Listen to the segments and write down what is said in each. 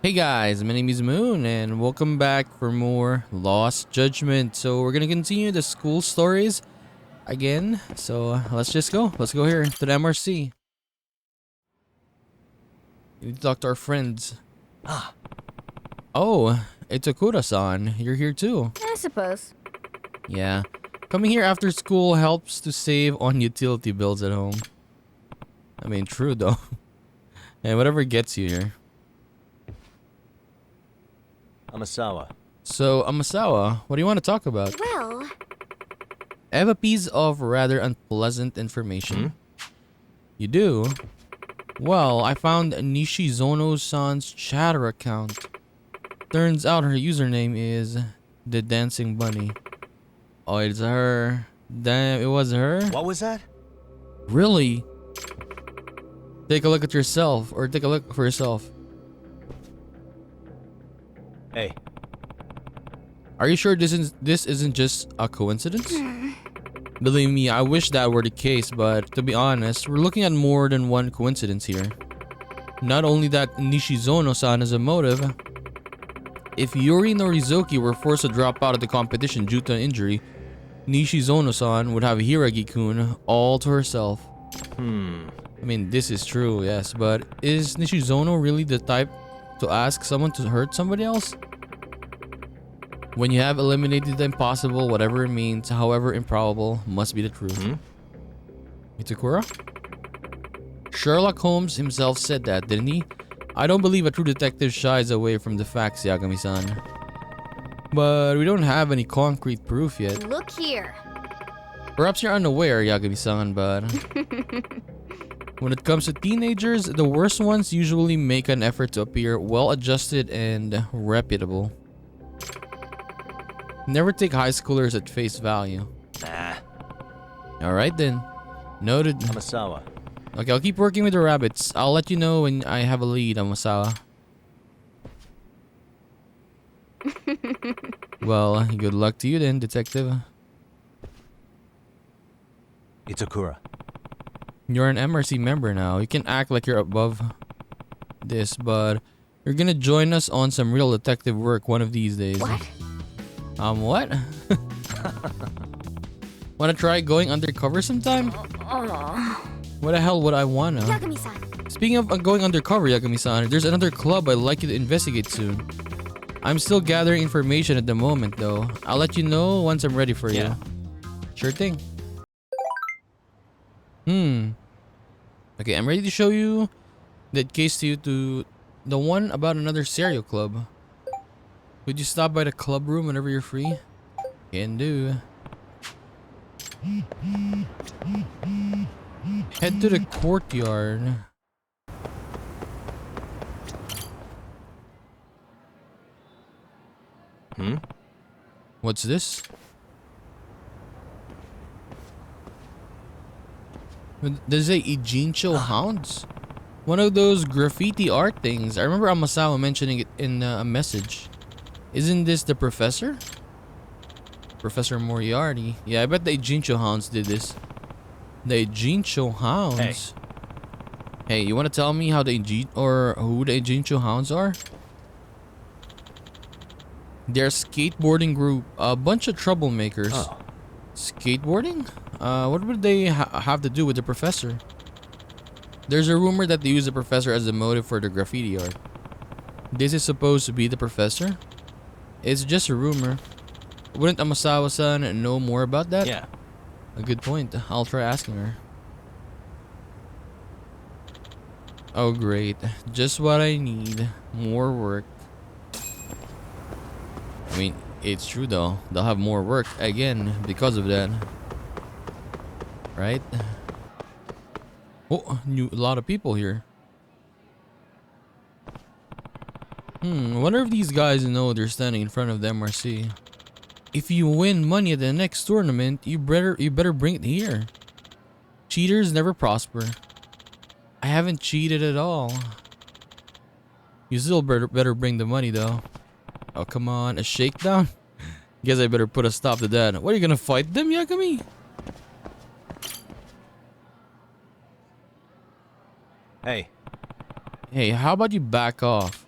Hey guys, my name is Moon and welcome back for more Lost Judgment. So we're gonna continue the school stories again. So let's just go. Let's go here to the MRC. We need to talk to our friends. Oh, it's Akura-san. You're here too. I suppose. Yeah. Coming here after school helps to save on utility bills at home. I mean, true though. And whatever gets you here. Amasawa. So, Amasawa, what do you want to talk about? Well, I have a piece of rather unpleasant information. You do? Well, I found Nishizono-san's chatter account. Turns out her username is the Dancing Bunny. Oh, it's her. Damn, it was her? What was that? Really? Take a look at yourself, or take a look for yourself. Hey, Are you sure this isn't just a coincidence? Believe me, I wish that were the case, but to be honest, we're looking at more than one coincidence here. Not only that Nishizono-san is a motive. If Yuri Norizuki were forced to drop out of the competition due to an injury, Nishizono-san would have Hiragi-kun all to herself. I mean, this is true, yes, but is Nishizono really the type to ask someone to hurt somebody else? When you have eliminated the impossible, whatever it means, however improbable, must be the truth. Itakura? Sherlock Holmes himself said that, didn't he? I don't believe a true detective shies away from the facts, Yagami-san. But we don't have any concrete proof yet. look here. Perhaps you're unaware, Yagami-san, but when it comes to teenagers, the worst ones usually make an effort to appear well-adjusted and reputable. Never take high schoolers at face value. nah. Alright then. Noted. Amasawa. Okay, I'll keep working with the rabbits. I'll let you know when I have a lead, Amasawa. Well, good luck to you then, detective. Itakura. You're an MRC member now. You can act like you're above this, but you're gonna join us on some real detective work one of these days. What? What? Wanna try going undercover sometime? Oh, What the hell would I wanna? Yagami-san. Speaking of going undercover, Yagami-san, there's another club I'd like you to investigate soon. I'm still gathering information at the moment, though. I'll let you know once I'm ready for Yeah. you. Sure thing. Okay, I'm ready to show you that case to the one about another serial club. Would you stop by the club room whenever you're free? Can do. Head to the courtyard. What's this? There's a Ijincho Hounds? One of those graffiti art things. I remember Amasawa mentioning it in a message. Isn't this the professor? Professor Moriarty. Yeah, I bet the Ijincho Hounds did this. The Ijincho Hounds? Hey, you want to tell me how the who the Ijincho Hounds are? They're a skateboarding group. A bunch of troublemakers. Oh. Skateboarding? What would they have to do with the professor? There's a rumor that they use the professor as a motive for the graffiti art. This is supposed to be the professor? It's just a rumor. Wouldn't Amasawa-san know more about that? Yeah. A good point. I'll try asking her. Oh great. Just what I need. More work. I mean, it's true though. They'll have more work again because of that. Right? Oh, a lot of people here. I wonder if these guys know they're standing in front of the MRC. If you win money at the next tournament, you better bring it here. Cheaters never prosper. I haven't cheated at all. You still better bring the money though. Oh come on, a shakedown? Guess I better put a stop to that. What, are you gonna fight them, Yagami? Hey. Hey, how about you back off?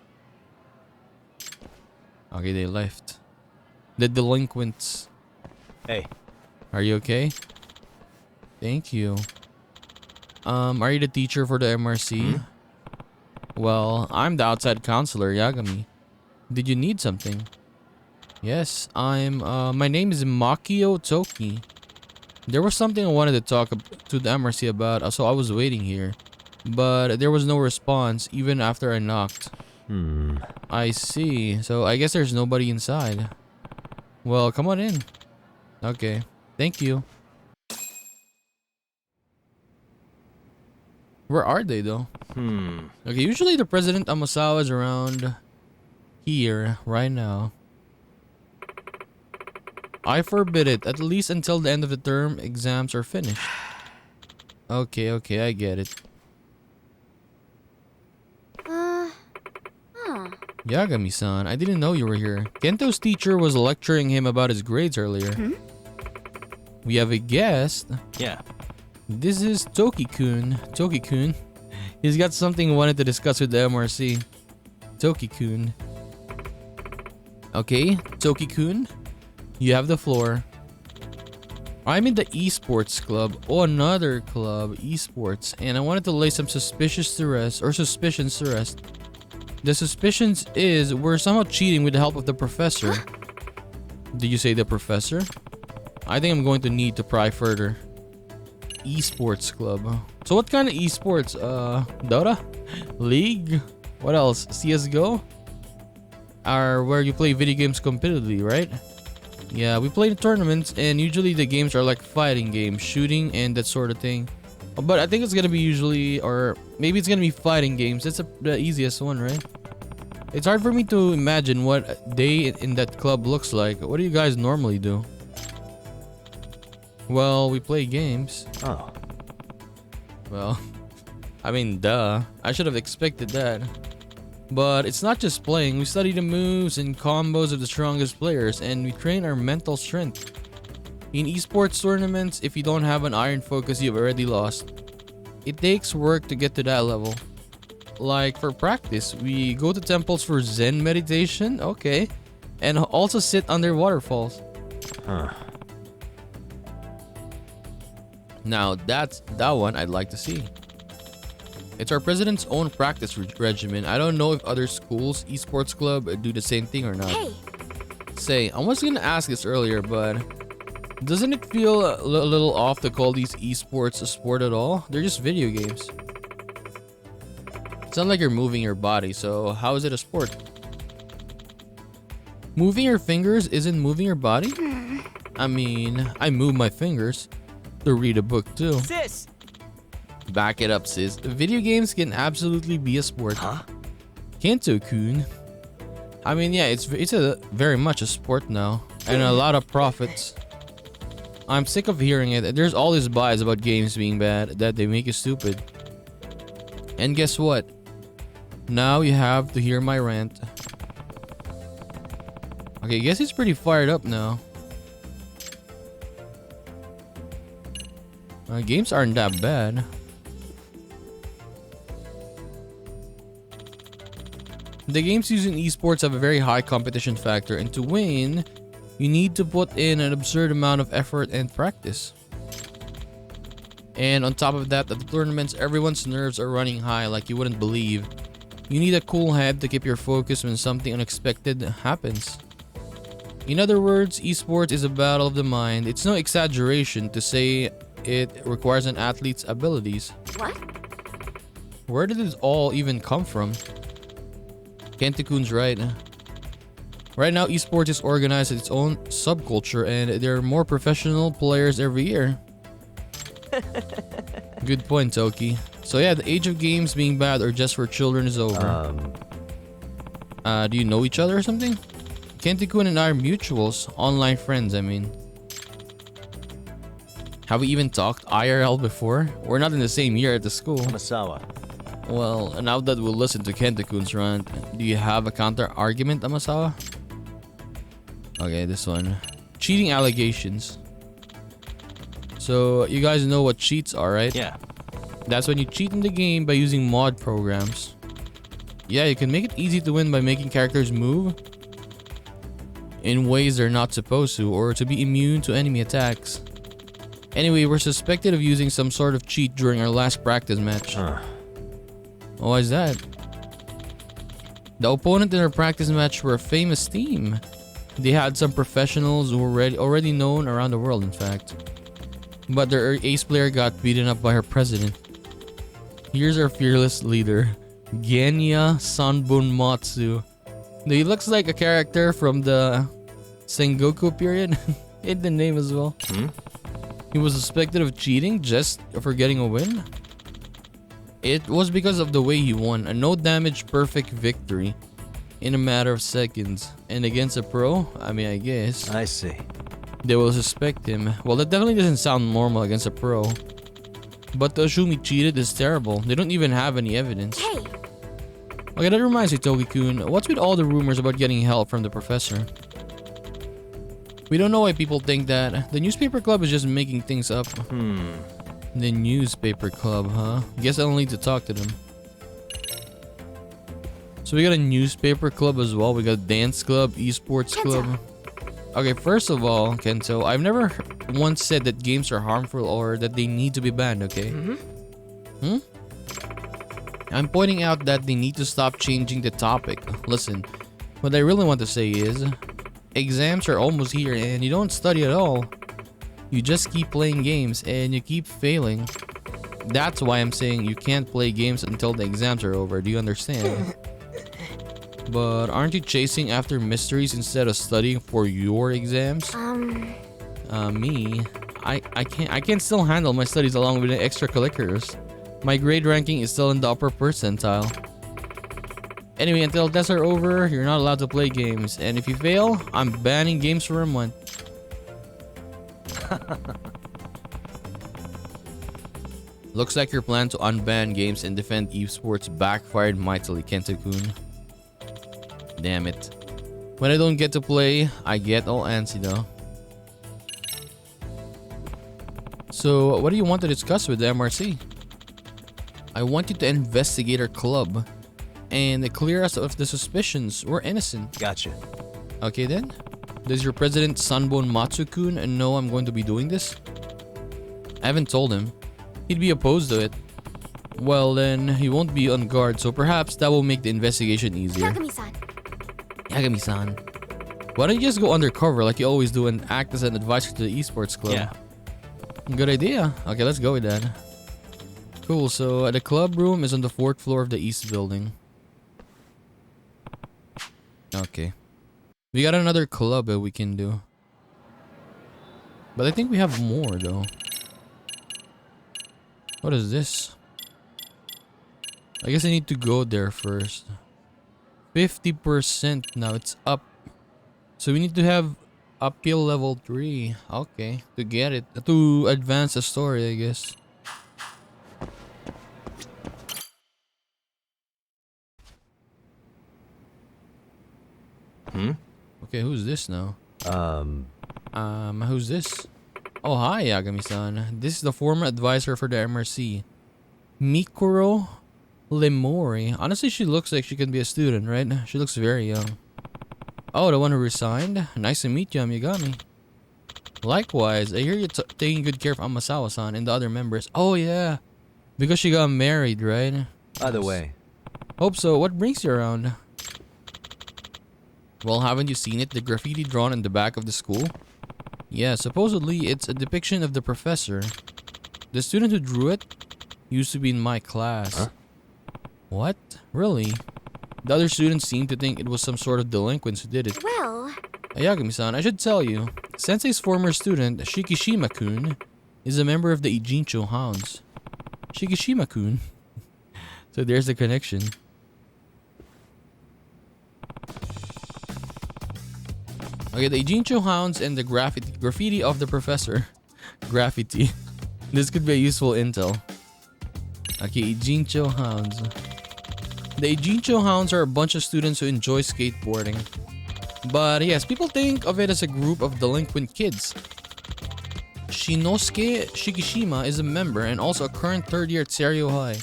Okay, they left. The delinquents. Hey, Are you okay? Thank you. Are you the teacher for the MRC? Well, I'm the outside counselor, Yagami. Did you need something? Yes, my name is Makio Toki. There was something I wanted to talk to the MRC about, so I was waiting here. But there was no response, even after I knocked. I see. So I guess there's nobody inside. Well, come on in. Okay. Thank you. Where are they, though? Okay, usually the President Amasawa is around here, right now. I forbid it, at least until the end of the term exams are finished. Okay, I get it. Yagami-san, I didn't know you were here. Kento's teacher was lecturing him about his grades earlier. We have a guest. Yeah. This is Toki-kun. Toki-kun. He's got something he wanted to discuss with the MRC. Toki-kun. Okay, Toki-kun. You have the floor. I'm in the esports club. Oh, another club. Esports. And I wanted to lay some suspicions to rest. The suspicions is we're somehow cheating with the help of the professor. Did you say the professor? I think I'm going to need to pry further. Esports club. So what kind of esports? Dota? League? What else? CSGO? Are where you play video games competitively, right? Yeah, we play in tournaments and usually the games are like fighting games, shooting and that sort of thing. But I think it's gonna be usually, or maybe it's gonna be fighting games. That's the easiest one, right? It's hard for me to imagine what a day in that club looks like. What do you guys normally do? Well, we play games. Oh. Well, I mean, duh. I should have expected that. But it's not just playing. We study the moves and combos of the strongest players, and we train our mental strength. In esports tournaments, if you don't have an iron focus, you've already lost. It takes work to get to that level. Like for practice, we go to temples for Zen meditation, okay, and also sit under waterfalls. Now that's that one I'd like to see. It's our president's own practice regimen. I don't know if other schools, esports club, do the same thing or not. Hey. Say, I was gonna ask this earlier, but doesn't it feel a little off to call these esports a sport at all? They're just video games. It's not like you're moving your body, so how is it a sport? Moving your fingers isn't moving your body? I mean, I move my fingers to read a book too. Sis! Back it up, sis. Video games can absolutely be a sport. Huh? Kento-kun. I mean, yeah, it's a very much a sport now, and a lot of profits. I'm sick of hearing it. There's all these buys about games being bad that they make you stupid. And guess what? Now you have to hear my rant. Okay, I guess he's pretty fired up now. Games aren't that bad. The games using esports have a very high competition factor, and to win, you need to put in an absurd amount of effort and practice. And on top of that, at the tournaments, everyone's nerves are running high like you wouldn't believe. You need a cool head to keep your focus when something unexpected happens. In other words, esports is a battle of the mind. It's no exaggeration to say it requires an athlete's abilities. What? Where did this all even come from? Kento-kun's right. Right now, esports is organized as its own subculture, and there are more professional players every year. Good point, Toki. So yeah, the age of games being bad or just for children is over. Do you know each other or something? Kento-kun and I are mutuals, online friends, I mean. Have we even talked IRL before? We're not in the same year at the school. Amasawa. Well, now that we'll listen to Kento-kun's rant, do you have a counter argument, Amasawa? Okay, this one. Cheating allegations. So, you guys know what cheats are, right? Yeah. That's when you cheat in the game by using mod programs. Yeah, you can make it easy to win by making characters move in ways they're not supposed to, or to be immune to enemy attacks. Anyway, we're suspected of using some sort of cheat during our last practice match. Why is that? The opponent in our practice match were a famous team. They had some professionals who were already known around the world, in fact. But their ace player got beaten up by her president. Here's our fearless leader, Genya Sanbunmatsu. He looks like a character from the Sengoku period in the name as well. He was suspected of cheating just for getting a win. It was because of the way he won, a no damage perfect victory in a matter of seconds. And against a pro, I guess I see. they will suspect him. Well, that definitely doesn't sound normal against a pro. But to assume he cheated is terrible. They don't even have any evidence. Hey, Okay, that reminds me, Togi-kun. What's with all the rumors about getting help from the professor? We don't know why people think that. The newspaper club is just making things up. The newspaper club, huh? Guess I'll need to talk to them. So we got a newspaper club as well. We got dance club, esports club. Okay, first of all, Kento, I've never once said that games are harmful or that they need to be banned, okay? I'm pointing out that they need to stop changing the topic. Listen, what I really want to say is, exams are almost here and you don't study at all. You just keep playing games and you keep failing. That's why I'm saying you can't play games until the exams are over. Do you understand? But aren't you chasing after mysteries instead of studying for your exams? Me, I can still handle my studies along with the extracurriculars. My grade ranking is still in the upper percentile. Anyway, until tests are over, you're not allowed to play games. And if you fail, I'm banning games for a month. Looks like your plan to unban games and defend esports backfired mightily, Kento-kun. Damn it. When I don't get to play, I get all antsy though. So, what do you want to discuss with the MRC? I want you to investigate our club and clear us of the suspicions. We're innocent. Gotcha. Okay then. Does your president Sanbon Matsukun know I'm going to be doing this? I haven't told him. He'd be opposed to it. Well then, he won't be on guard, so perhaps that will make the investigation easier. Yagami-san. Yagami-san. Why don't you just go undercover like you always do and act as an advisor to the esports club? Yeah. Good idea. Okay, let's go with that. Cool, so the club room is on the 4th floor of the east building. Okay. We got another club that we can do. But I think we have more though. What is this? I guess I need to go there first. 50% now, it's up. So we need to have uphill level 3. Okay, to get it. To advance the story, I guess. Okay, who's this now? Who's this? Oh, hi, Yagami-san. This is the former advisor for the MRC. Mikuro Lemori. Honestly, she looks like she can be a student, right? She looks very young. Oh, the one who resigned? Nice to meet you, I'm Yagami. Likewise, I hear you're taking good care of Amasawa-san and the other members. Oh, yeah. Because she got married, right? By the way, Hope so. What brings you around? Well, haven't you seen it? The graffiti drawn in the back of the school? Yeah, supposedly it's a depiction of the professor. The student who drew it used to be in my class. Huh? What? Really? The other students seemed to think it was some sort of delinquents who did it. Well, Yagami-san, I should tell you, Sensei's former student, Shikishima-kun, is a member of the Ijincho Hounds. Shikishima-kun? So there's the connection. Okay, the Ijincho Hounds and the graffiti of the professor. Graffiti. This could be a useful intel. Okay, Ijincho Hounds. The Ijincho Hounds are a bunch of students who enjoy skateboarding. But yes, people think of it as a group of delinquent kids. Shinosuke Shikishima is a member and also a current third year at Seiryo High.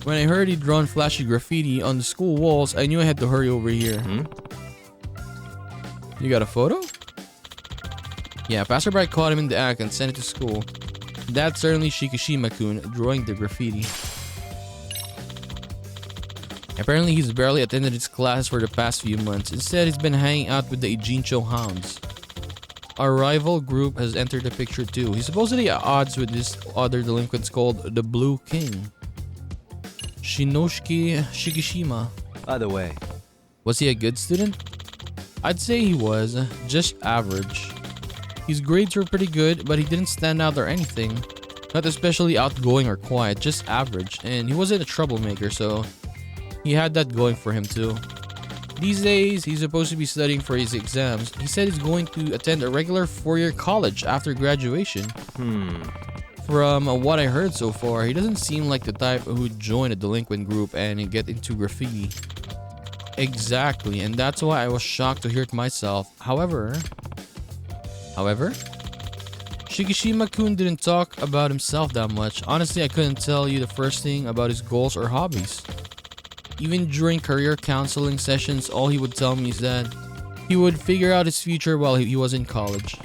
When I heard he'd drawn flashy graffiti on the school walls, I knew I had to hurry over here. You got a photo? Yeah, passerby caught him in the act and sent it to school. That's certainly Shikishima-kun drawing the graffiti. Apparently, he's barely attended his classes for the past few months. Instead, he's been hanging out with the Ijincho Hounds. Our rival group has entered the picture too. He's supposedly at odds with this other delinquents called the Blue King, Shinosuke Shikishima. By the way, Was he a good student? I'd say he was, just average. His grades were pretty good, but he didn't stand out or anything. Not especially outgoing or quiet, just average. And he wasn't a troublemaker, so he had that going for him too. These days, he's supposed to be studying for his exams. He said he's going to attend a regular 4-year college after graduation. From what I heard so far, he doesn't seem like the type who'd join a delinquent group and get into graffiti. Exactly, and that's why I was shocked to hear it myself. However, Shikishima-kun didn't talk about himself that much. Honestly, I couldn't tell you the first thing about his goals or hobbies. Even during career counseling sessions, all he would tell me is that he would figure out his future while he was in college.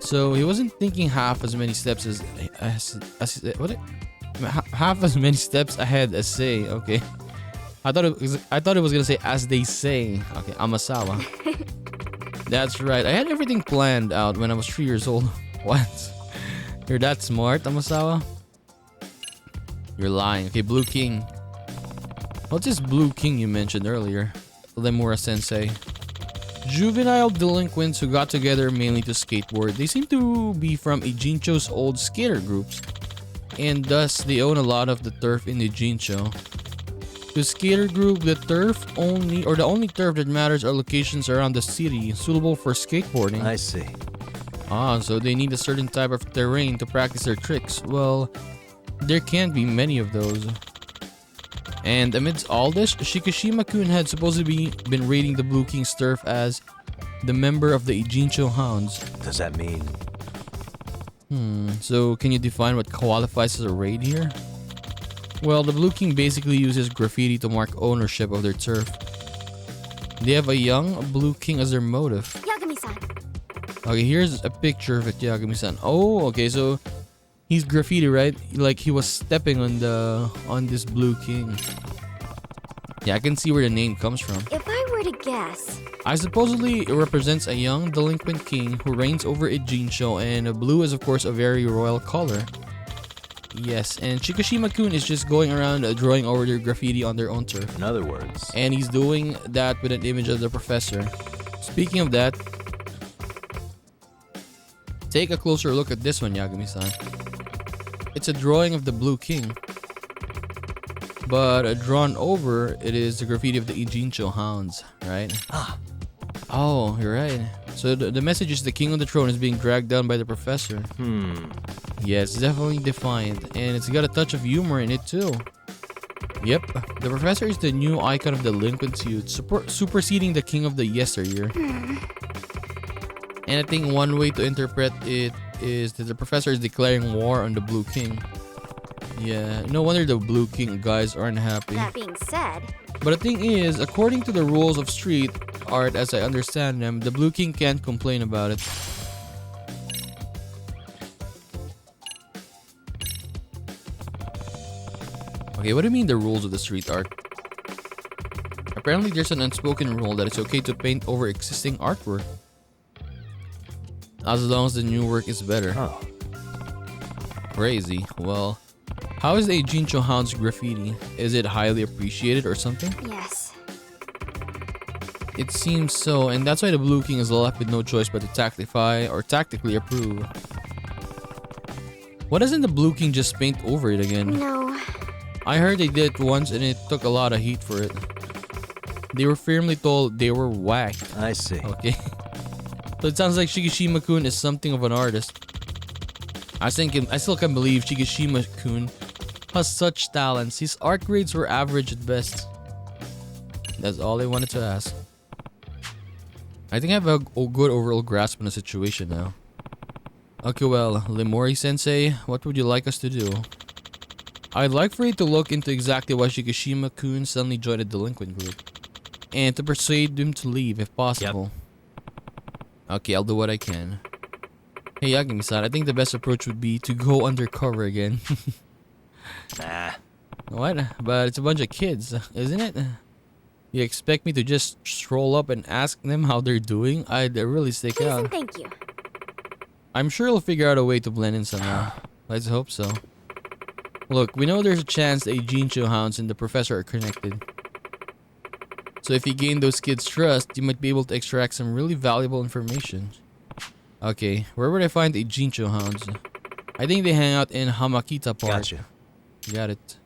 So he wasn't thinking half as many steps half as many steps ahead as say. Okay, I thought it was gonna say as they say. Okay, Amasawa. That's right. I had everything planned out when I was 3 years old. What? You're that smart, Amasawa? You're lying. Okay, Blue King. What's this Blue King you mentioned earlier? Lemura Sensei. Juvenile delinquents who got together mainly to skateboard. They seem to be from Ijincho's old skater groups, and thus they own a lot of the turf in Ijincho. The skater group, the only turf that matters are locations around the city suitable for skateboarding. I see. Ah, so they need a certain type of terrain to practice their tricks. Well, there can't be many of those. And amidst all this, Shikishima-kun had supposedly been raiding the Blue King's turf as the member of the Ijincho Hounds. Does that mean? So can you define what qualifies as a raid here? Well, the Blue King basically uses graffiti to mark ownership of their turf. They have a young Blue King as their motive. Yagami-san. Okay, here's a picture of it, Yagami-san. Oh, okay, so he's graffiti, right? Like he was stepping on this Blue King. Yeah, I can see where the name comes from. If I were to guess, I supposedly it represents a young delinquent king who reigns over Ijincho, and blue is of course a very royal color. Yes, and Shikishima-kun is just going around drawing over their graffiti on their own turf. In other words, And he's doing that with an image of the professor. Speaking of that, take a closer look at this one, Yagami-san. It's a drawing of the Blue King. But drawn over, it is the graffiti of the Ijincho Hounds, right? Oh, you're right. So the message is the king on the throne is being dragged down by the professor. Yeah, it's definitely defiant, and it's got a touch of humor in it too. Yep, the professor is the new icon of delinquent youth, superseding the king of the yesteryear. And I think one way to interpret it is that the professor is declaring war on the Blue King. Yeah, no wonder the Blue King guys aren't happy. that being said, But the thing is, according to the rules of street art as I understand them, the Blue King can't complain about it. Okay, what do you mean the rules of the street art? Apparently there's an unspoken rule that it's okay to paint over existing artwork, as long as the new work is better. oh, Crazy. Well, how is the Ijincho Hounds graffiti? Is it highly appreciated or something? yes. It seems so, and that's why the Blue King is left with no choice but to tactically approve. Why doesn't the Blue King just paint over it again? No. I heard they did it once and it took a lot of heat for it. They were firmly told they were whacked. I see. Okay. So it sounds like Shikishima-kun is something of an artist. I still can't believe Shikishima-kun has such talents. His art grades were average at best. That's all I wanted to ask. I think I have a good overall grasp on the situation now. Okay, well, Lemori-sensei, what would you like us to do? I'd like for you to look into exactly why Shikishima-kun suddenly joined a delinquent group. And to persuade him to leave if possible. Okay, I'll do what I can. Hey Yagami-san, I think the best approach would be to go undercover again. Nah. What? But it's a bunch of kids, isn't it? You expect me to just stroll up and ask them how they're doing? I'd really stick Please and out. thank you. I'm sure he'll figure out a way to blend in somehow. Let's hope so. Look, we know there's a chance the Ijincho Hounds and the professor are connected. So if you gain those kids' trust, you might be able to extract some really valuable information. Okay, where would I find the Ijincho Hounds? I think they hang out in Hamakita Park. Gotcha. Got it.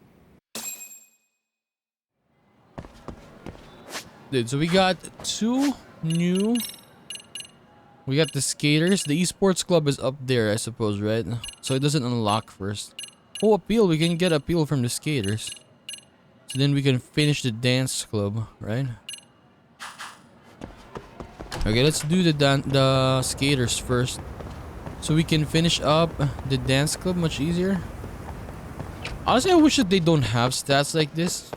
Dude, so we got two new... We got the skaters. The esports club is up there, I suppose, right? So it doesn't unlock first. Oh, appeal. We can get appeal from the skaters. So then we can finish the dance club, right? Okay, let's do the skaters first. So we can finish up the dance club much easier. Honestly, I wish that they don't have stats like this.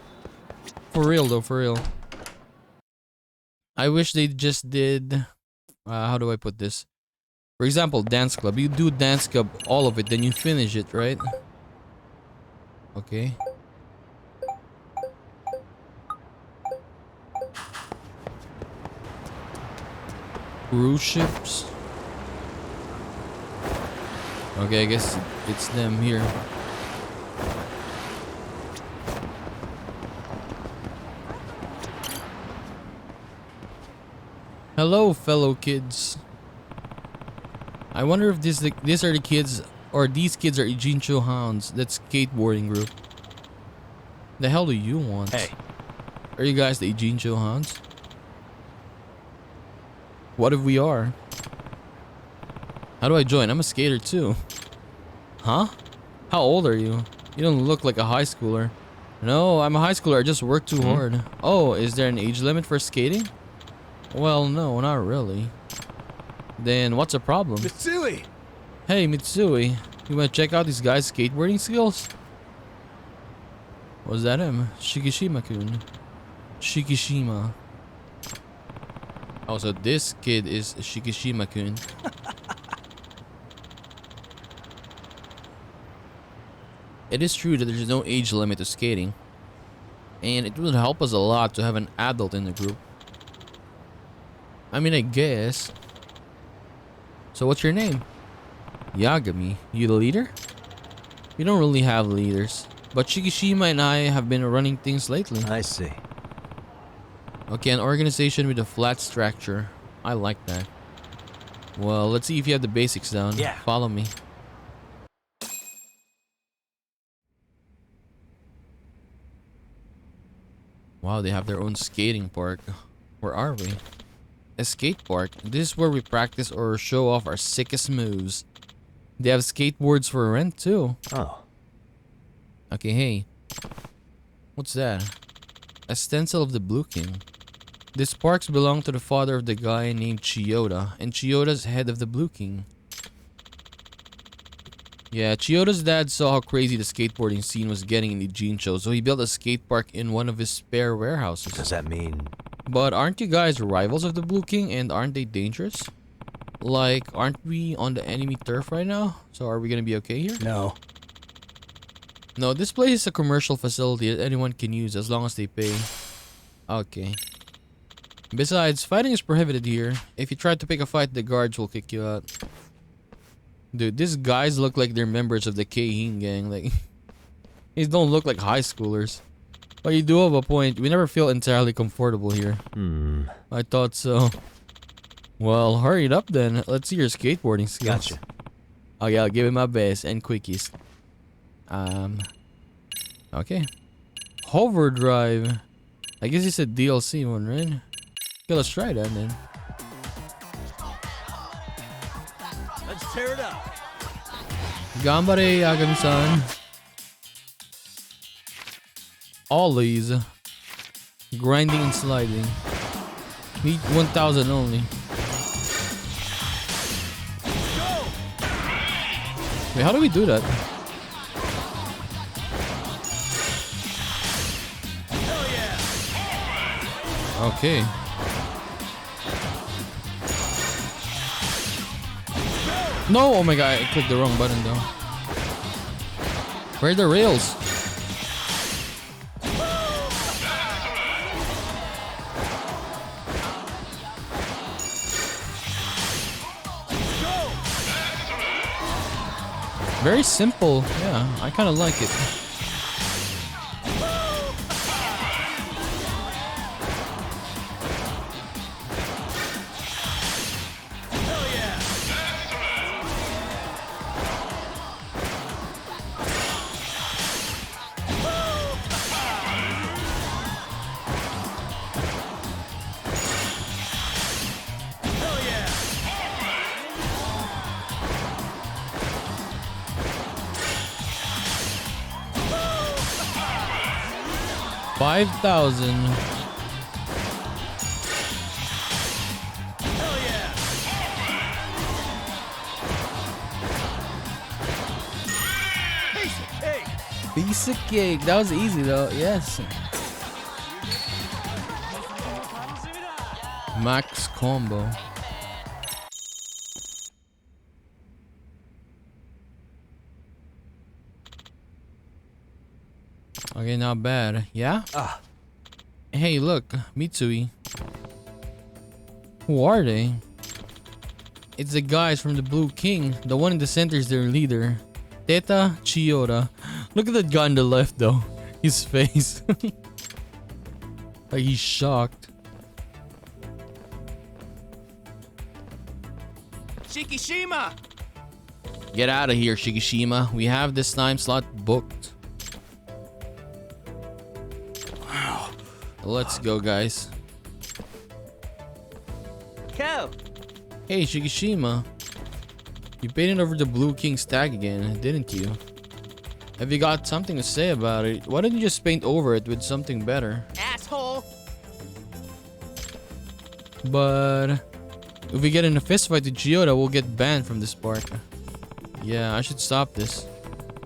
For real though, for real. I wish they just did... how do I put this? For example, dance club. You do dance club, all of it, then you finish it, right? Okay. Cruise ships. Okay, I guess it's them here. Hello, fellow kids. I wonder if these are the kids, or these kids are Ijincho Hounds, that skateboarding group. The hell do you want? Hey. Are you guys the Ijincho Hounds? What if we are? How do I join? I'm a skater too. Huh? How old are you? You don't look like a high schooler. No, I'm a high schooler. I just work too hard. Oh, is there an age limit for skating? Well, no, not really. Then what's the problem? Mitsui! Hey, Mitsui. You wanna check out this guy's skateboarding skills? Was that him? Shikishima-kun. Shikishima. Oh, so this kid is Shikishima-kun. It is true that there's no age limit to skating. And it would help us a lot to have an adult in the group. I mean, I guess. So what's your name? Yagami. You the leader? We don't really have leaders. But Shikishima and I have been running things lately. I see. Okay, an organization with a flat structure. I like that. Well, let's see if you have the basics down. Yeah. Follow me. Wow, they have their own skating park. Where are we? A skate park. This is where we practice or show off our sickest moves. They have skateboards for rent too. Oh. Okay, hey. What's that? A stencil of the Blue King. These parks belong to the father of the guy named Chiyoda, and Chiyoda's head of the Blue King. Yeah, Chiyoda's dad saw how crazy the skateboarding scene was getting in Ijincho, so he built a skate park in one of his spare warehouses. Does that mean... But aren't you guys rivals of the Blue King, and aren't they dangerous? Like, aren't we on the enemy turf right now? So are we gonna be okay here? No. No, this place is a commercial facility that anyone can use as long as they pay. Okay. Besides, fighting is prohibited here. If you try to pick a fight, the guards will kick you out. Dude, these guys look like they're members of the Keihin gang. Like, these don't look like high schoolers. But you do have a point. We never feel entirely comfortable here. I thought so. Well, hurry it up then. Let's see your skateboarding skills. Gotcha. Okay, I'll give it my best and quickies. Okay. Hover drive. I guess it's a DLC one, right? Okay, let's try that then. Let's tear it up. Gambare, Yagami-san. Ollies. Grinding and sliding. Meet 1000 only. Wait, how do we do that? Okay. No, oh my god, I clicked the wrong button though. Where are the rails? Very simple. Yeah, I kind of like it. $5,000. Piece of cake. That was easy though. Yes. Max combo. Okay, not bad. Yeah? Hey, look. Mitsui. Who are they? It's the guys from the Blue King. The one in the center is their leader. Teta Chiyoda. Look at that guy on the left though. His face. Like he's shocked. Shikishima! Get out of here, Shikishima. We have this time slot booked. Wow. Let's go, guys. Go! Hey, Shikishima. You painted over the Blue King's tag again, didn't you? Have you got something to say about it? Why don't you just paint over it with something better? Asshole! But if we get in a fist fight with Chiyoda, we'll get banned from this park. Yeah, I should stop this.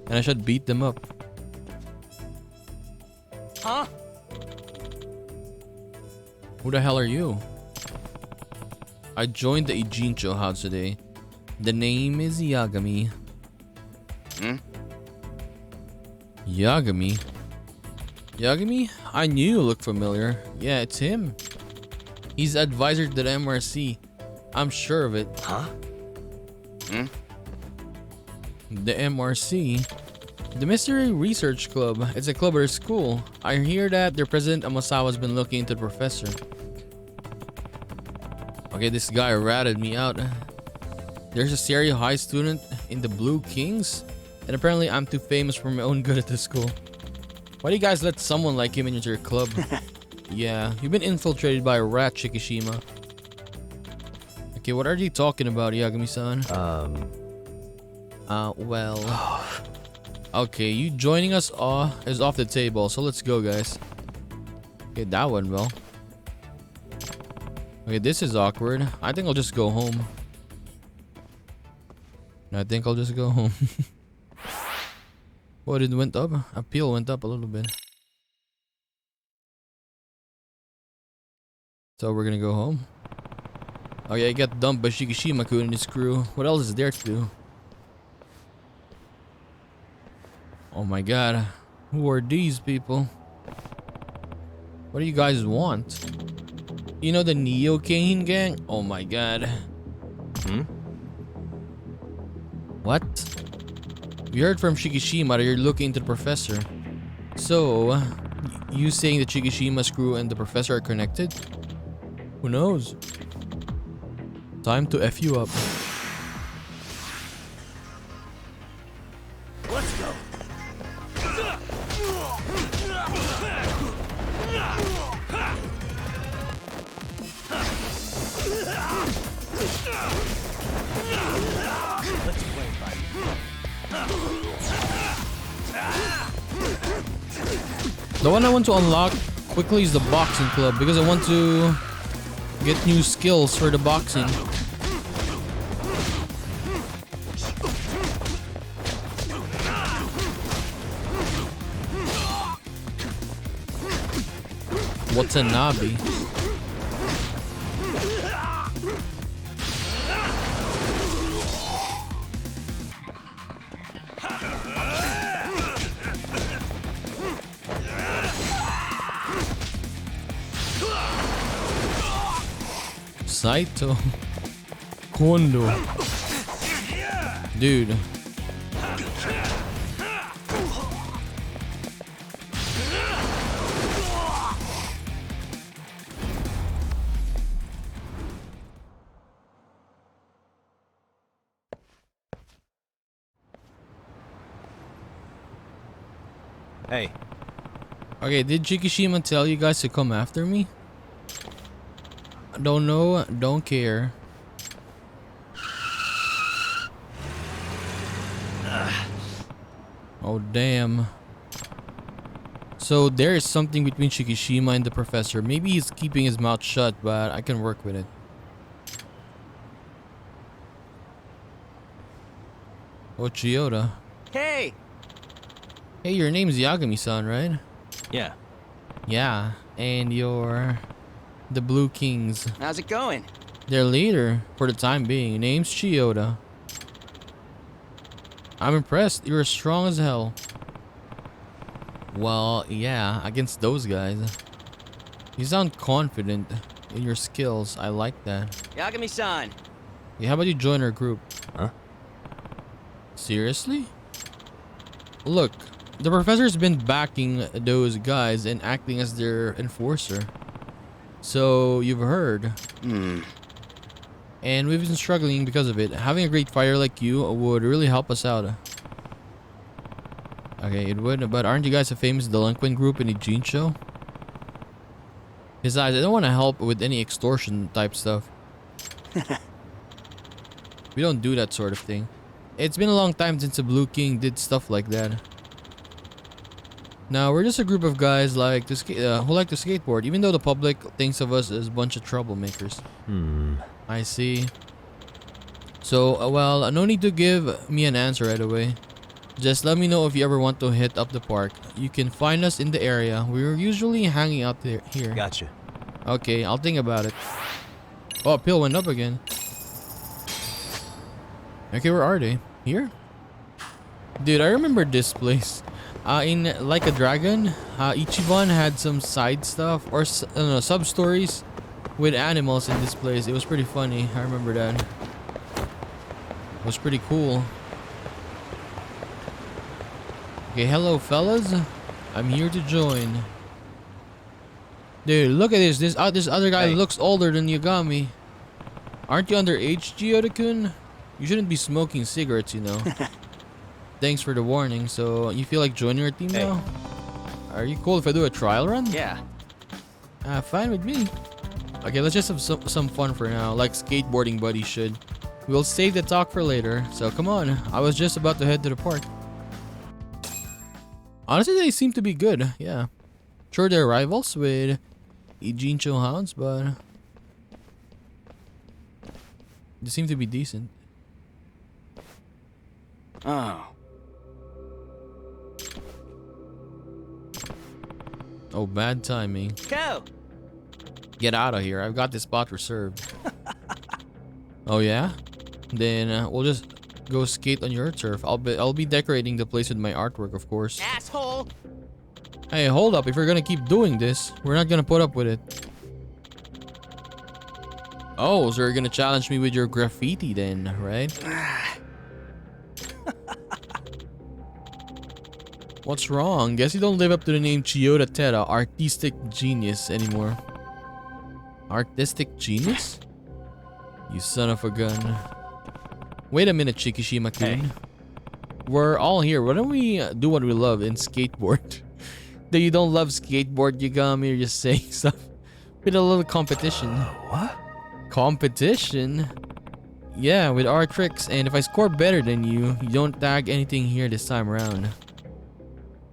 And I should beat them up. Huh? Who the hell are you? I joined the Ijincho Hounds today. The name is Yagami. Yagami? Yagami? I knew you looked familiar. Yeah, it's him. He's advisor to the MRC. I'm sure of it. Huh? The MRC? The Mystery Research Club. It's a club at our school. I hear that their president Amasawa's been looking into the professor. Okay, this guy ratted me out. There's a Serio High student in the Blue Kings? And apparently I'm too famous for my own good at this school. Why do you guys let someone like him into your club? Yeah, you've been infiltrated by a rat, Shikishima. Okay, what are you talking about, Yagami-san? Well... Okay, you joining us is off the table, so let's go, guys. Okay, that went well. Okay, this is awkward. I think I'll just go home. I think I'll just go home. What, it went up? Appeal went up a little bit. So we're gonna go home. Oh yeah, I got dumped by Shikishima-kun and his crew. What else is there to do? Oh my god. Who are these people? What do you guys want? You know the Neo Kane gang? Oh my god. What? We heard from Shikishima that you're looking into the professor. So, you saying that Shikishima's crew and the professor are connected? Who knows? Time to F you up. Let's go! Let's play, buddy. The one I want to unlock quickly is the boxing club because I want to get new skills for the boxing. What's a Nabi? Saito. Kondo. Dude. Hey. Okay, did Chikishima tell you guys to come after me? Don't know, don't care. Oh damn. So there is something between Chikishima and the professor. Maybe he's keeping his mouth shut, but I can work with it. Oh, Chiyoda. Hey. Hey, your name's Yagami-san, right? Yeah. Yeah, and you're the Blue Kings. How's it going? Their leader, for the time being, name's Chiyoda. I'm impressed. You're strong as hell. Well, yeah, against those guys. You sound confident in your skills. I like that. Yagami-san. Yeah, how about you join our group? Huh? Seriously? Look, the professor's been backing those guys and acting as their enforcer. So, you've heard. And we've been struggling because of it. Having a great fighter like you would really help us out. Okay, it would, but aren't you guys a famous delinquent group in Ijincho? Besides, I don't want to help with any extortion type stuff. We don't do that sort of thing. It's been a long time since the Blue King did stuff like that. Now, we're just a group of guys who like to skateboard, even though the public thinks of us as a bunch of troublemakers. I see. So, well, no need to give me an answer right away. Just let me know if you ever want to hit up the park. You can find us in the area. We're usually hanging out here. Gotcha. Okay, I'll think about it. Oh, pill went up again. Okay, where are they? Here? Dude, I remember this place. In Like a Dragon, Ichiban had some side stuff or sub-stories with animals in this place. It was pretty funny. I remember that. It was pretty cool. Okay, hello fellas. I'm here to join. Dude, look at this. This other guy looks older than Yagami. Aren't you underage, Chiyoda-kun? You shouldn't be smoking cigarettes, you know. Thanks for the warning. So, you feel like joining our team now? Are you cool if I do a trial run? Yeah. Fine with me. Okay, let's just have some fun for now, like skateboarding buddies should. We'll save the talk for later. So, come on. I was just about to head to the park. Honestly, they seem to be good. Yeah. Sure, they're rivals with Ijincho Hounds, but they seem to be decent. Oh. Oh, bad timing. Go. Get out of here. I've got this spot reserved. Oh, yeah? Then we'll just go skate on your turf. I'll be decorating the place with my artwork, of course. Asshole. Hey, hold up. If you're gonna keep doing this, we're not gonna put up with it. Oh, so you're gonna challenge me with your graffiti then, right? What's wrong? Guess you don't live up to the name Chiyoda Tera, artistic genius, anymore. Artistic genius? You son of a gun. Wait a minute, Chikishima-kun. Hey. We're all here. Why don't we do what we love and skateboard? That you don't love skateboard, Yagami, you're just saying stuff. With a little competition. What? Competition? Yeah, with our tricks. And if I score better than you, you don't tag anything here this time around.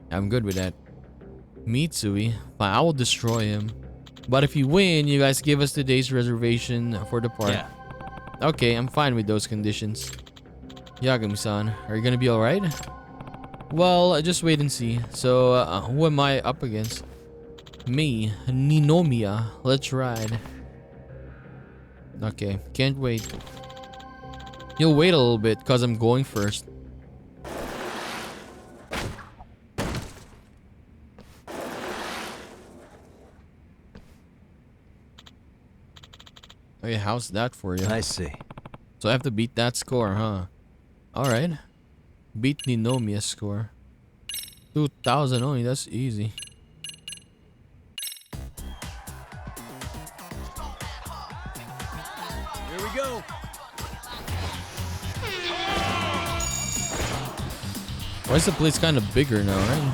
I'm good with that. Mitsui, fine, I will destroy him. But if you win, you guys give us today's reservation for the park. Yeah. Okay, I'm fine with those conditions. Yagami-san, are you gonna be alright? Well, just wait and see. So, who am I up against? Me, Ninomiya. Let's ride. Okay, can't wait. You'll wait a little bit, cause I'm going first. Okay, how's that for you? I see. So I have to beat that score, huh? Alright. Beat Ninomia's score. 2,000 only, that's easy. Here we go. Why is the place kind of bigger now, right?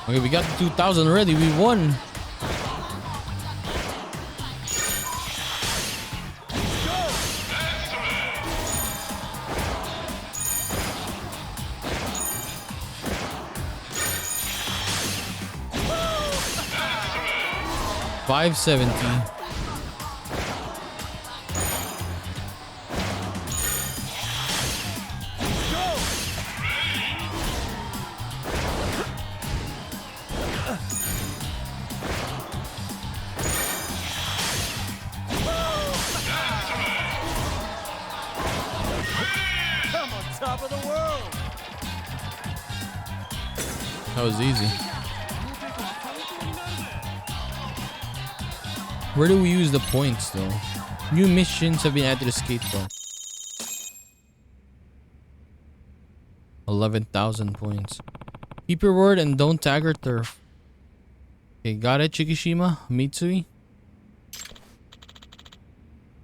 Okay, we got the 2,000 already. We won. $570. I'm on top of the world. That was easy. Where do we use the points though? New missions have been added to the skate park. 11,000 points. Keep your word and don't tag our turf. Okay, got it, Chikishima? Mitsui?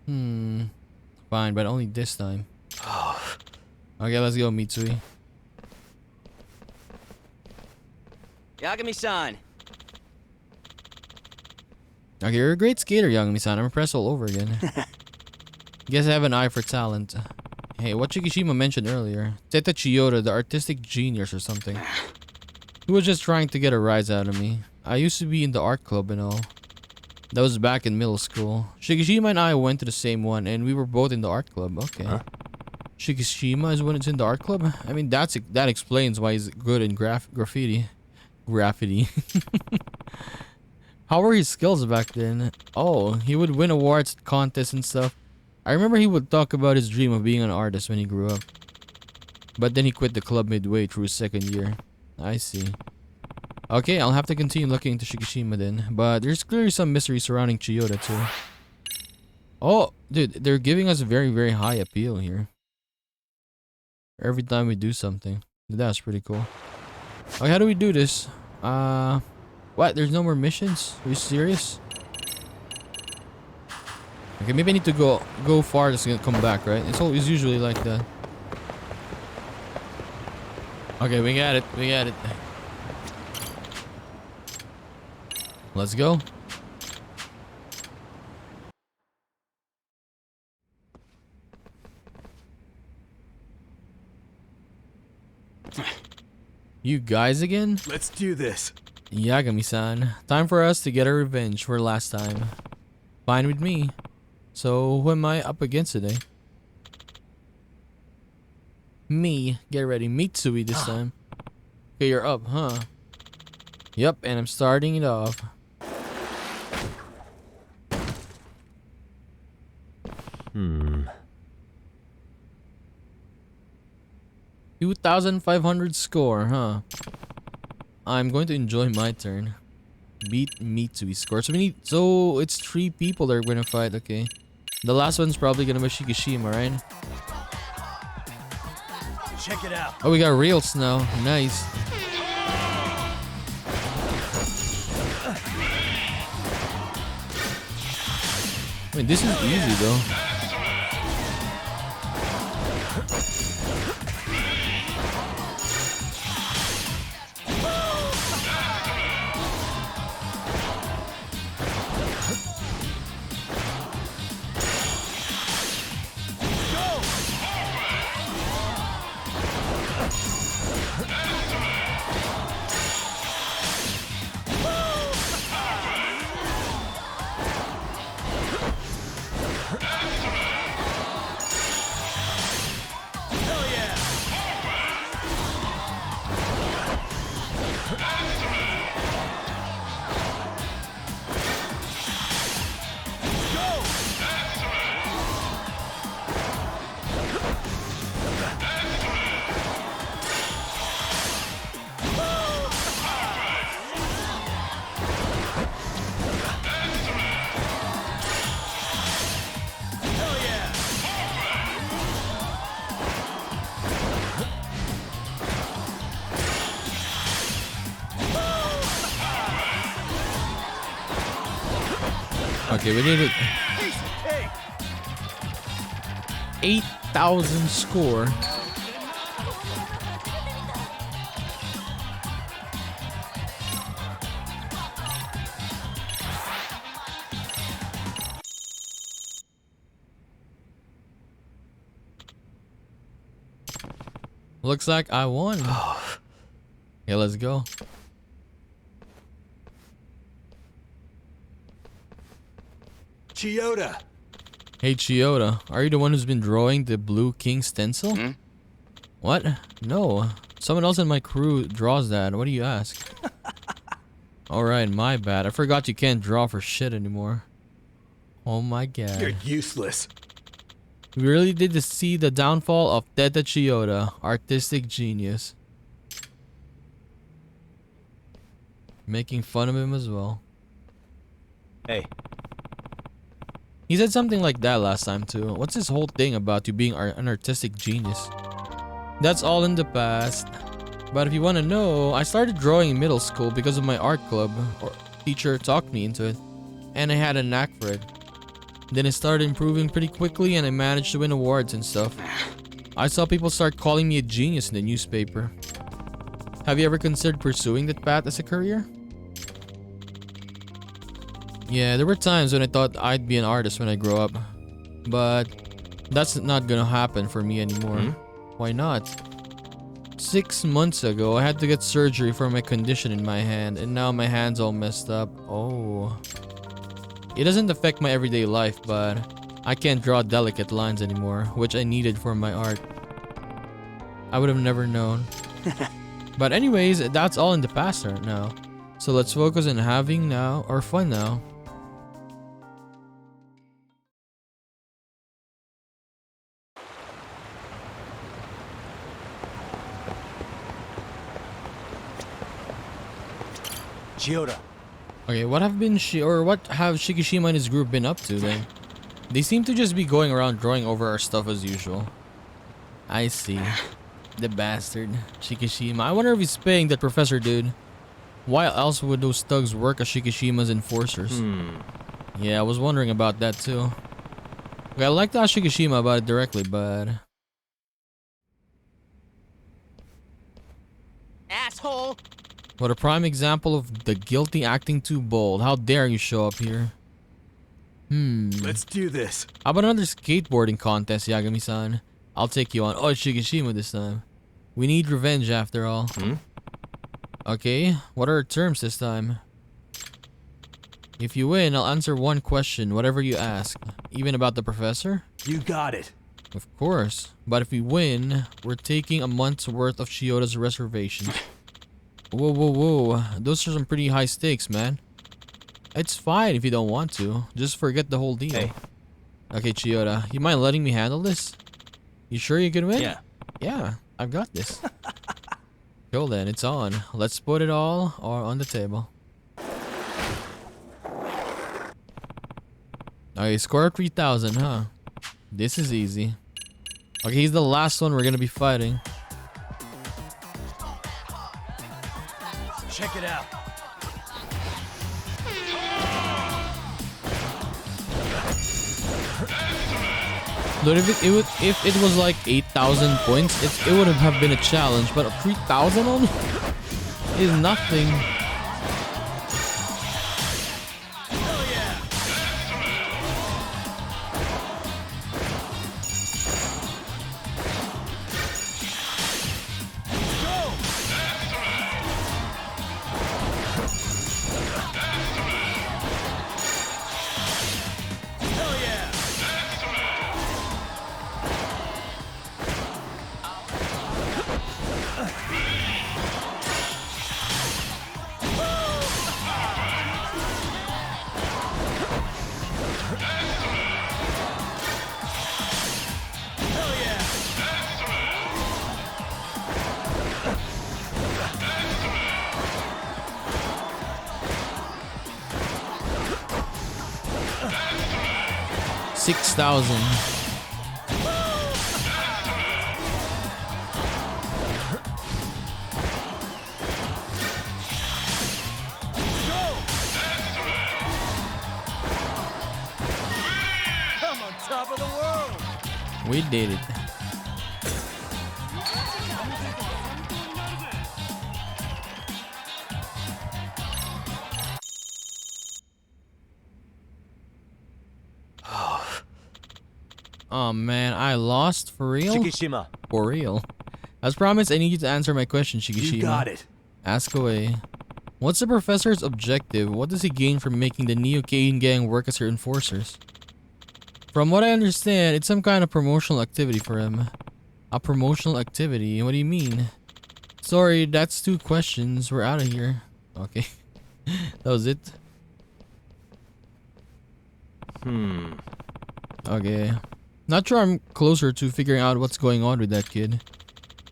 Fine, but only this time. Okay, let's go, Mitsui. Yagami-san. Okay, you're a great skater, Yagami-san. I'm impressed all over again. Guess I have an eye for talent. Hey, what Chikishima mentioned earlier. Teta Chiyota, the artistic genius or something. He was just trying to get a rise out of me. I used to be in the art club and all. That was back in middle school. Shikishima and I went to the same one, and we were both in the art club. Okay. Huh? Shikishima is when it's in the art club? I mean, that explains why he's good in graffiti. Graffiti. How were his skills back then? Oh, he would win awards, contests, and stuff. I remember he would talk about his dream of being an artist when he grew up. But then he quit the club midway through his second year. I see. Okay, I'll have to continue looking into Shikishima then. But there's clearly some mystery surrounding Chiyota too. Oh, dude, they're giving us very, very high appeal here. Every time we do something. That's pretty cool. Okay, how do we do this? What? There's no more missions? Are you serious? Okay, maybe I need to go far to come back, right? It's usually like that. Okay, we got it. We got it. Let's go. You guys again? Let's do this. Yagami-san, time for us to get our revenge for last time. Fine with me. So, who am I up against today? Me. Get ready. Mitsui this time. Okay, you're up, huh? Yep, and I'm starting it off. Hmm. 2,500 score, huh? I'm going to enjoy my turn. Beat Mitsui score. So it's 3 people that are going to fight, okay. The last one's probably going to be Shikishima, right? Check it out. Oh, we got rails now. Nice. Wait, this is easy though. Okay, we need it. Hey, 8,000 score. Looks like I won. Okay, let's go. Chiyoda. Hey Chiyoda, are you the one who's been drawing the Blue King stencil? Hmm? What? No. Someone else in my crew draws that. What do you ask? Alright, my bad. I forgot you can't draw for shit anymore. Oh my god. You're useless. We really did to see the downfall of Teta Chiyoda, artistic genius. Making fun of him as well. Hey, He said something like that last time too. What's this whole thing about you being an artistic genius? That's all in the past. But if you want to know, I started drawing in middle school because of my art club. Or teacher talked me into it. And I had a knack for it. Then it started improving pretty quickly and I managed to win awards and stuff. I saw people start calling me a genius in the newspaper. Have you ever considered pursuing that path as a career? Yeah, there were times when I thought I'd be an artist when I grow up. But that's not gonna happen for me anymore. Why not? 6 months ago, I had to get surgery for my condition in my hand, and now my hand's all messed up. Oh. It doesn't affect my everyday life, but I can't draw delicate lines anymore, which I needed for my art. I would have never known. But anyways, that's all in the past right now. So let's focus on having now, or fun now. Chiyoda. Okay, what have Shikishima and his group been up to then? They seem to just be going around drawing over our stuff as usual. I see. The bastard. Shikishima. I wonder if he's paying that professor dude. Why else would those thugs work as Shikishima's enforcers? Yeah, I was wondering about that too. Okay, I like to ask Shikishima about it directly, but... Asshole! What a prime example of the guilty acting too bold. How dare you show up here? Let's do this. How about another skateboarding contest, Yagami-san? I'll take you on. Oh, Shikishima this time. We need revenge after all. Okay, what are our terms this time? If you win, I'll answer one question, whatever you ask. Even about the professor? You got it. Of course. But if we win, we're taking a month's worth of Chiyoda's reservations. Whoa, whoa, whoa. Those are some pretty high stakes, man. It's fine if you don't want to. Just forget the whole deal. Hey. Okay, Chiyoda, you mind letting me handle this? You sure you can win? Yeah. Yeah, I've got this. Cool then, it's on. Let's put it all on the table. Okay, score 3,000, huh? This is easy. Okay, he's the last one we're gonna be fighting. Check it out. Dude, if it was like 8,000 points, it would have been a challenge, but 3,000 only is nothing. $6,000. We did it. Oh man, I lost for real? Shikishima, For real. As promised, I need you to answer my question, Shikishima. you got it. Ask away. What's the professor's objective? What does he gain from making the Neo-Kane gang work as her enforcers? From what I understand, it's some kind of promotional activity for him. A promotional activity? What do you mean? Sorry, that's 2 questions. We're out of here. Okay. That was it. Okay. Not sure I'm closer to figuring out what's going on with that kid.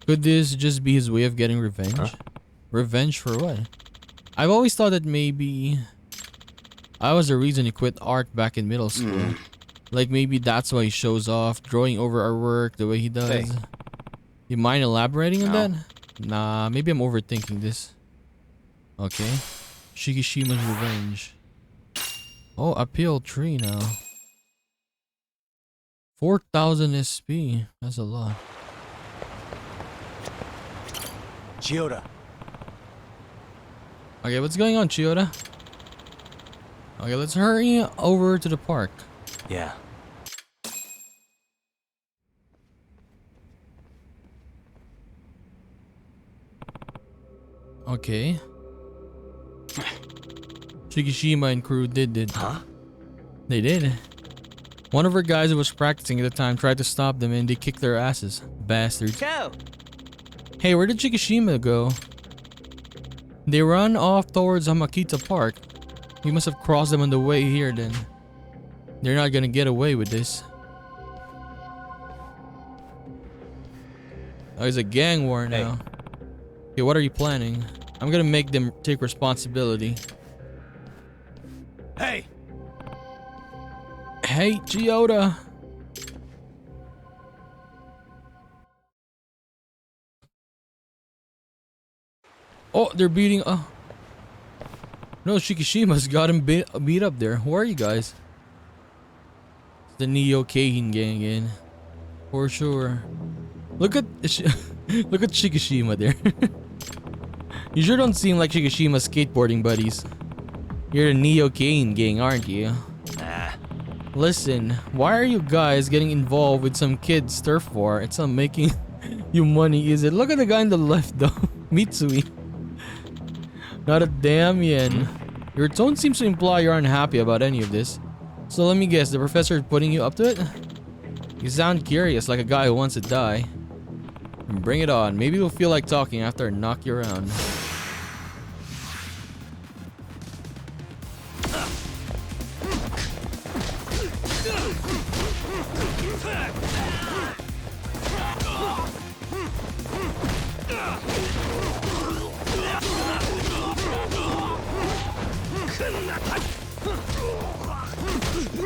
Could this just be his way of getting revenge? Huh? Revenge for what? I've always thought that maybe I was the reason he quit art back in middle school. Like maybe that's why he shows off, drawing over our work the way he does. Hey. You mind elaborating on No. that? Nah, maybe I'm overthinking this. Okay. Shikishima's revenge. Oh, appeal 3 now. 4,000 SP. That's a lot. Chiyoda. Okay, what's going on, Chiyoda? Okay, let's hurry over to the park. Yeah. Okay. Shikishima and crew did it. Huh? They did. One of our guys who was practicing at the time tried to stop them and they kicked their asses. Bastards. Go. Hey, where did Shikishima go? They run off towards Hamakita Park. We must have crossed them on the way here then. They're not gonna get away with this. Oh, it's a gang war now. Okay, what are you planning? I'm gonna make them take responsibility. Hey! Hey, Chiyoda! Oh, they're beating. Oh. No, Shikishima's got him beat up there. Who are you guys? It's the Neo-Kane gang again. For sure. Look at look at Shikishima there. You sure don't seem like Shikishima's skateboarding buddies. You're the Neo-Kane gang, aren't you? Nah. Listen, why are you guys getting involved with some kid's turf war? It's not making you money, is it? Look at the guy on the left though. Mitsui. Not a damn yen. Your tone seems to imply you're unhappy about any of this. So let me guess, the professor is putting you up to it? You sound curious, like a guy who wants to die. Bring it on. Maybe you'll feel like talking after I knock you around.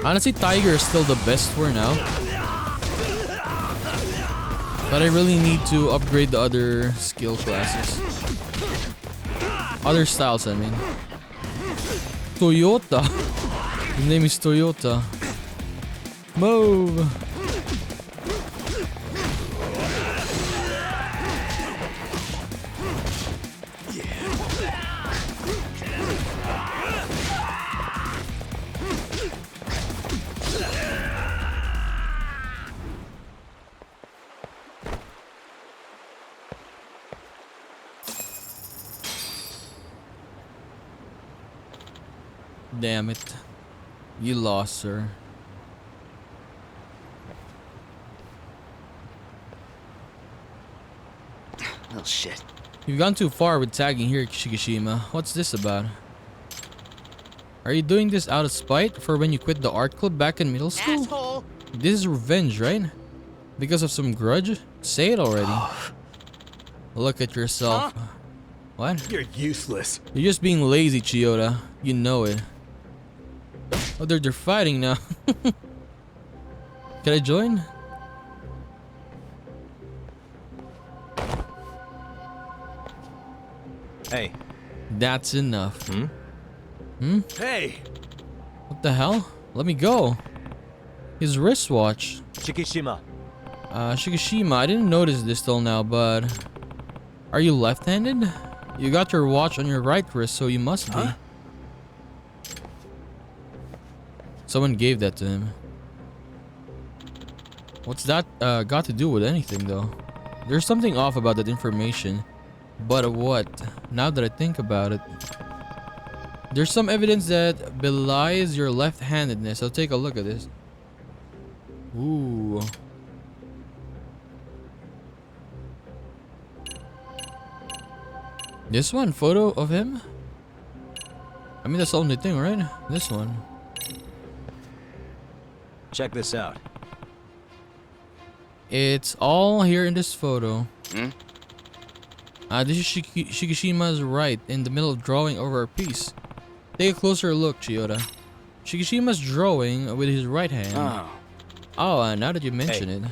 Honestly, Tiger is still the best for now. But I really need to upgrade the other skill classes. Other styles, I mean. Toyota. His name is Toyota. Move. Damn it. You lost, sir. Well, shit. You've gone too far with tagging here, Shikishima. What's this about? Are you doing this out of spite for when you quit the art club back in middle school? Asshole. This is revenge, right? Because of some grudge? Say it already. Look at yourself. Huh? What? You're useless. You're just being lazy, Chiyoda. You know it. Oh, they're fighting now. Can I join? Hey. That's enough. Hey! What the hell? Let me go. His wristwatch. Shikishima. Shikishima, I didn't notice this till now, but are you left-handed? You got your watch on your right wrist, so you must be. Huh? Someone gave that to him. What's that got to do with anything, though? There's something off about that information. But what? Now that I think about it. There's some evidence that belies your left-handedness. I'll take a look at this. Ooh. This one? Photo of him? I mean, that's the only thing, right? This one. Check this out. It's all here in this photo. Hmm? This is Shikishima's right in the middle of drawing over a piece. Take a closer look, Chiyoda. Shikishima's drawing with his right hand. Oh. Oh, now that you mention it.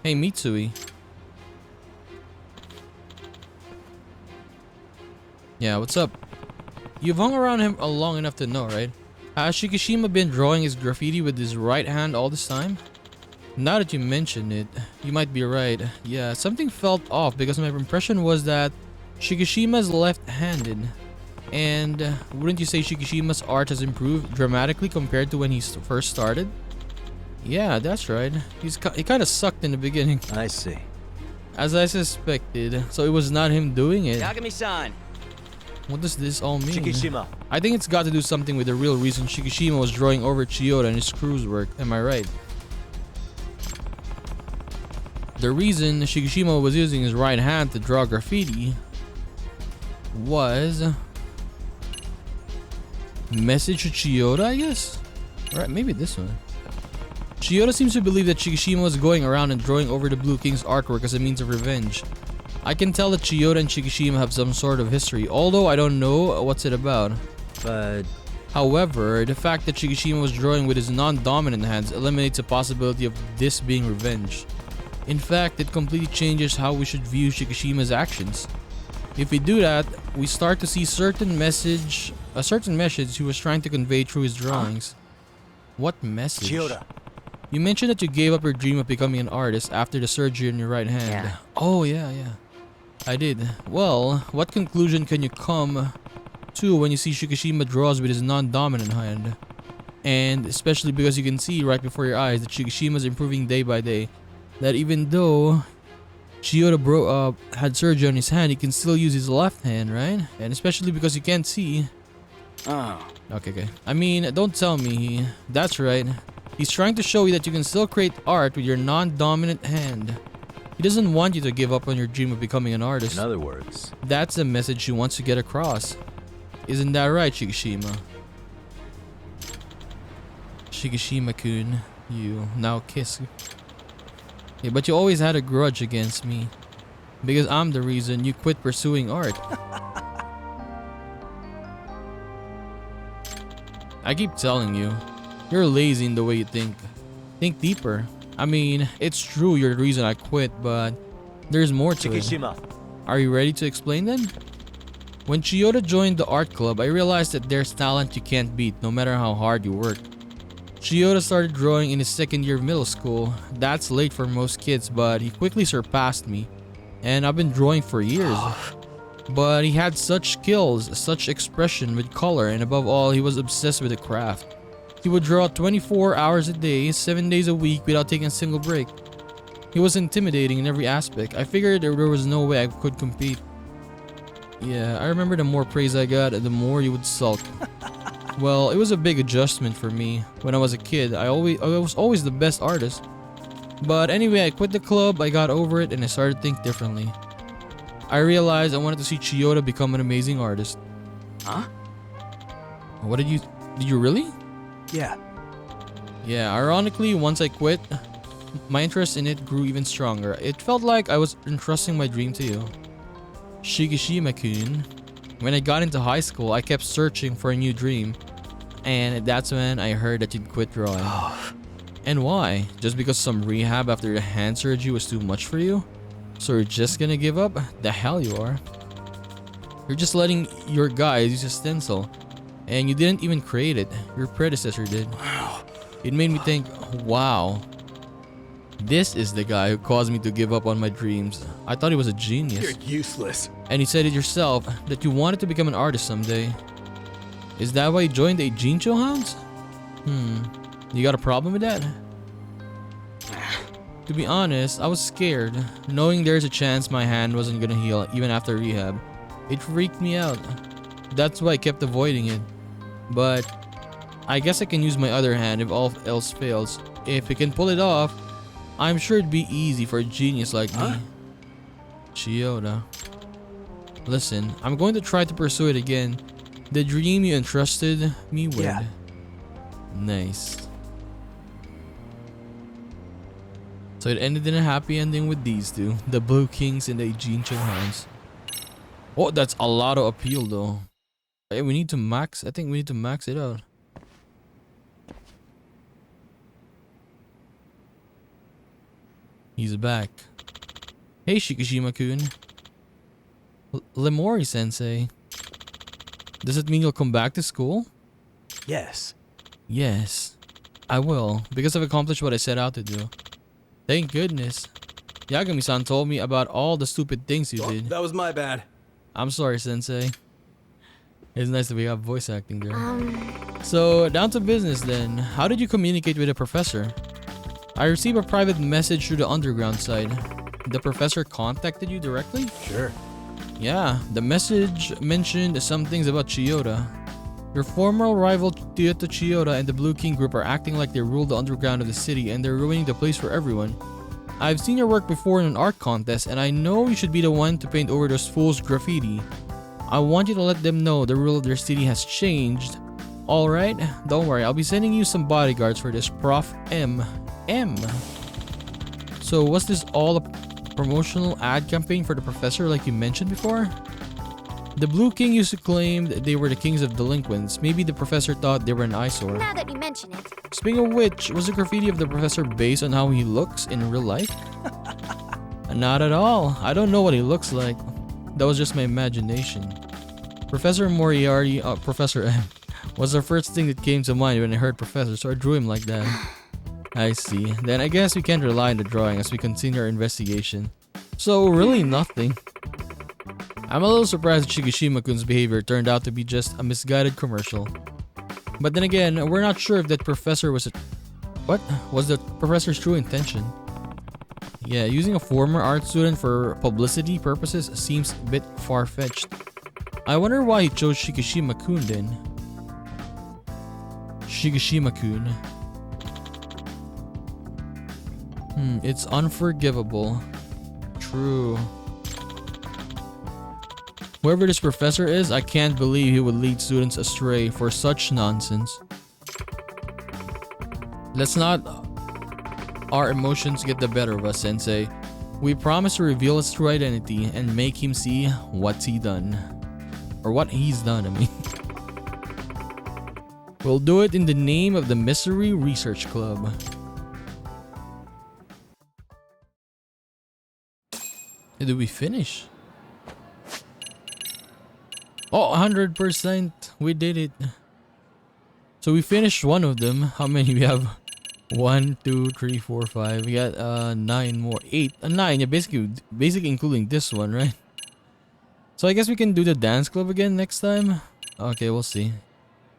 Hey, Mitsui. Yeah, what's up? You've hung around him long enough to know, right? Has Shikishima been drawing his graffiti with his right hand all this time? Now that you mention it, you might be right. Yeah, something felt off because my impression was that Shikishima's left-handed. And wouldn't you say Shikishima's art has improved dramatically compared to when he first started? Yeah, that's right. He kind of sucked in the beginning. I see. As I suspected. So it was not him doing it. Yagami-san. What does this all mean? Shikishima. I think it's got to do something with the real reason Shikishima was drawing over Chiyoda and his crew's work. Am I right? The reason Shikishima was using his right hand to draw graffiti was message to Chiyoda, I guess? Right, maybe this one. Chiyoda seems to believe that Shikishima was going around and drawing over the Blue King's artwork as a means of revenge. I can tell that Chiyoda and Shikishima have some sort of history, although I don't know what's it about. But However, the fact that Shikishima was drawing with his non-dominant hands eliminates the possibility of this being revenge. In fact, it completely changes how we should view Shikishima's actions. If we do that, we start to see a certain message he was trying to convey through his drawings. What message? Chiyoda. You mentioned that you gave up your dream of becoming an artist after the surgery on your right hand. Yeah. Oh, yeah. I did. Well, what conclusion can you come to when you see Shikishima draws with his non-dominant hand? And especially because you can see right before your eyes that Shikishima is improving day by day. That even though Chiyoda had surgery on his hand, he can still use his left hand, right? And especially because you can't see. Oh. Okay. I mean, don't tell me. That's right. He's trying to show you that you can still create art with your non-dominant hand. He doesn't want you to give up on your dream of becoming an artist. In other words, That's the message he wants to get across. Isn't that right, Shikishima? Shikishima-kun, you now kiss. Yeah, but you always had a grudge against me. Because I'm the reason you quit pursuing art. I keep telling you, you're lazy in the way you think. Think deeper. I mean, it's true you're the reason I quit, but there's more to it. Shikishima. Are you ready to explain then? When Chiyoda joined the art club, I realized that there's talent you can't beat no matter how hard you work. Chiyoda started drawing in his second year of middle school. That's late for most kids, but he quickly surpassed me. And I've been drawing for years. But he had such skills, such expression with color, and above all, he was obsessed with the craft. He would draw 24 hours a day, 7 days a week without taking a single break. He was intimidating in every aspect. I figured there was no way I could compete. Yeah, I remember the more praise I got, the more he would sulk. Well, it was a big adjustment for me. When I was a kid, I was always the best artist. But anyway, I quit the club, I got over it, and I started to think differently. I realized I wanted to see Chiyoda become an amazing artist. Huh? What did you really? Yeah. Yeah, ironically, once I quit, my interest in it grew even stronger. It felt like I was entrusting my dream to you. Shikishima-kun. When I got into high school, I kept searching for a new dream. And that's when I heard that you'd quit drawing. And why? Just because some rehab after the hand surgery was too much for you? So you're just gonna give up? The hell you are. You're just letting your guys use a stencil. And you didn't even create it. Your predecessor did. Wow. It made me think, wow. This is the guy who caused me to give up on my dreams. I thought he was a genius. You're useless. And you said it yourself that you wanted to become an artist someday. Is that why you joined the Ijincho Hounds? You got a problem with that? To be honest, I was scared, knowing there's a chance my hand wasn't gonna heal even after rehab. It freaked me out. That's why I kept avoiding it. But I guess I can use my other hand if all else fails. If we can pull it off, I'm sure it'd be easy for a genius like me. Chiyoda. Listen, I'm going to try to pursue it again. The dream you entrusted me with. Yeah. Nice. So it ended in a happy ending with these two. The Blue Kings and the Ijincho Hounds. Oh, that's a lot of appeal though. Hey, we need to max. I think we need to max it out. He's back. Hey, Shikishima-kun. Lemori-sensei. Does it mean you'll come back to school? Yes. Yes, I will, because I've accomplished what I set out to do. Thank goodness. Yagami-san told me about all the stupid things you did. That was my bad. I'm sorry, Sensei. It's nice that we have voice acting there. So, down to business then. How did you communicate with the professor? I received a private message through the underground side. The professor contacted you directly? Sure. Yeah, the message mentioned some things about Chiyoda. Your former rival Toyota Chiyoda and the Blue King group are acting like they rule the underground of the city and they're ruining the place for everyone. I've seen your work before in an art contest and I know you should be the one to paint over those fools' graffiti. I want you to let them know the rule of their city has changed. Alright, don't worry, I'll be sending you some bodyguards for this Prof. M. So was this all a promotional ad campaign for the professor like you mentioned before? The Blue King used to claim that they were the kings of delinquents. Maybe the professor thought they were an eyesore. Now that you mention it. Speaking of which, was the graffiti of the professor based on how he looks in real life? Not at all. I don't know what he looks like. That was just my imagination. Professor Moriarty, Professor M, was the first thing that came to mind when I heard professor, so I drew him like that. I see. Then I guess we can't rely on the drawing as we continue our investigation. So really nothing. I'm a little surprised that Shikishima-kun's behavior turned out to be just a misguided commercial. But then again, we're not sure if that professor was what was the professor's true intention. Yeah, using a former art student for publicity purposes seems a bit far-fetched. I wonder why he chose Shikishima-kun then. Shikishima-kun. It's unforgivable. True. Whoever this professor is, I can't believe he would lead students astray for such nonsense. Let's not our emotions get the better of us, Sensei. We promise to reveal his true identity and make him see what's he done. Or what he's done, I mean. We'll do it in the name of the Mystery Research Club. Did we finish? Oh, 100%. We did it. So we finished one of them. How many we have? 1, 2, 3, 4, 5. We got 9 more. 8. 9. Yeah, basically including this one, right? So I guess we can do the dance club again next time. Okay, we'll see.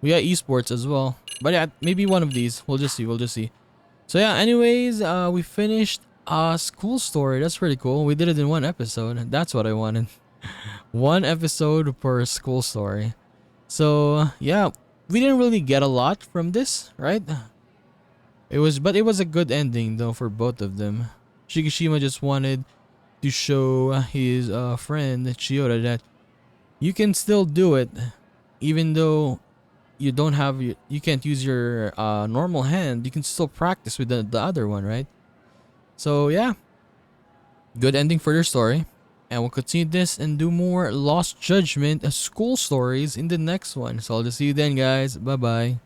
We got esports as well. But yeah, maybe one of these. We'll just see. So yeah, anyways, we finished a school story. That's pretty cool. We did it in one episode. That's what I wanted. One episode per school story. So yeah, we didn't really get a lot from this, right? But it was a good ending though for both of them. Shikishima just wanted to show his friend Chiyoda that you can still do it, even though you can't use your normal hand. You can still practice with the other one, right? So yeah, good ending for their story. And we'll continue this and do more Lost Judgment school stories in the next one. So I'll just see you then, guys. Bye bye.